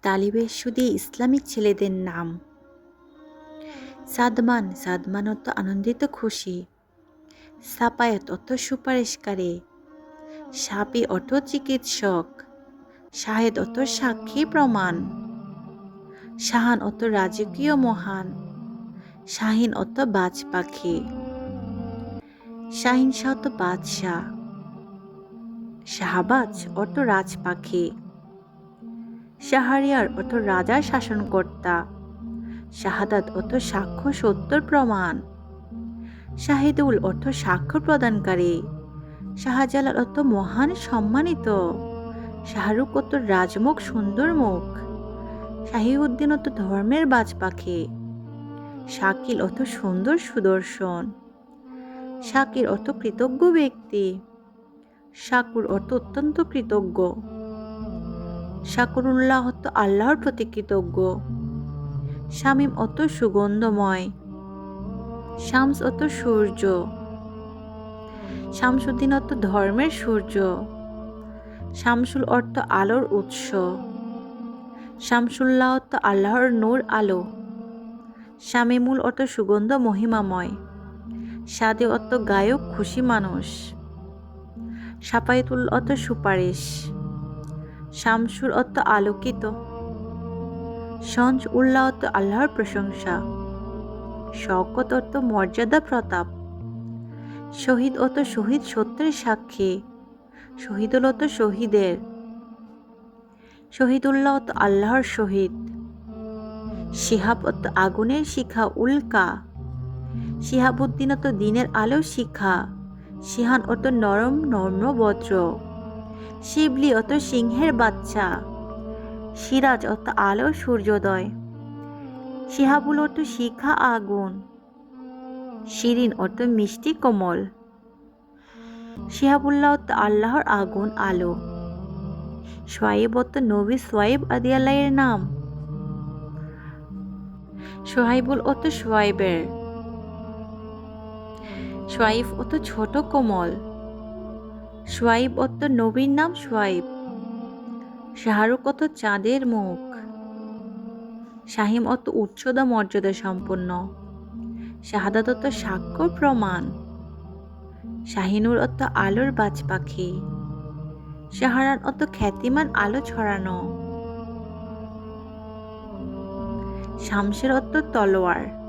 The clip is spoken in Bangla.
তালিবের সুদী ইসলামিক ছেলেদের নাম। সাদমান, সাদমান অর্থ আনন্দিত খুশি। সাপায়াত অর্থ সুপারিশকারী। সাপি অর্থ চিকিৎসক। শাহেদ অর্থ সাক্ষী প্রমাণ। শাহান অর্থ রাজকীয় মহান। শাহিন অর্থ বাজ পাখি। শাহিন শাহ অর্থ বাদশাহ। শাহবাজ অর্থ রাজ পাখি। শাহরিয়ার অর্থ রাজার শাসনকর্তা। শাহাদাত অর্থ সাক্ষ্য সত্যর প্রমাণ। শাহিদুল অর্থ সাক্ষ্য প্রদানকারী। শাহজালাল অর্থ মহান সম্মানিত। শাহরুখ অর্থ রাজমুখ সুন্দর মুখ। শাহিউদ্দিন অর্থ ধর্মের বাজ পাখি। শাকিল অর্থ সুন্দর সুদর্শন। শাকির অর্থ কৃতজ্ঞ ব্যক্তি। শাকুর অর্থ অত্যন্ত কৃতজ্ঞ। শাকুরুল্লাহ অর্থ আল্লাহর প্রতি কৃতজ্ঞ। শামীম অর্থ সুগন্ধময়। শামস অর্থ সূর্য। শামসুদ্দিন অর্থ ধর্মের সূর্য। শামসুল অর্থ আলোর উৎস। শামসুল্লাহ অর্থ আল্লাহর নূর আলো। শামীমুল অর্থ সুগন্ধ মহিমাময়। সাদে অর্থ গায়ক খুশি মানুষ। সাপায়াতুল অর্থ সুপারিশ। শামসুর অর্থ আলোকিত। শনস উল্লাহ অর্থ আল্লাহর প্রশংসা। শওকত অর্থ মর্যাদা প্রতাপ। শহীদ অর্থ শহীদ সত্যের সাক্ষী। শহীদুল অর্থ শহীদের। শহীদুল্লাহ অর্থ আল্লাহর শহীদ। শিহাব অর্থ আগুনের শিখা উল্কা। শিহাবুদ্দিন অর্থ দিনের আলো শিখা। শিহান অর্থ নরম নম্র বজ্র। শিবলি অর্থ সিংহের বাচ্চা। সিরাজ অর্থ আলো সূর্যোদয়। শিহাবুল অর্থ শিখা আগুন। শিরিন অর্থ মিষ্টি কোমল। শিহাবুল্লাহ অর্থ আল্লাহর আগুন আলো। সোয়াইব অর্থ নবী সোয়াইব আদিয়াল্লাহের নাম। সোহাইবুল অর্থ সোয়াইবের। সোয়াইব অর্থ ছোট কোমল। সোয়াইব অর্থ নবীর নাম সোয়াইব। শাহরুখ অর্থ চাঁদের মুখ। শাহিম অর্থ উচ্চতা মর্যাদা সম্পন্ন। শাহাদাত অর্থ সাক্ষ্য প্রমাণ। শাহিনুর অর্থ আলোর বাজ পাখি। শাহরান অর্থ খ্যাতিমান আলো ছড়ানো। শামসের অর্থ তলোয়ার।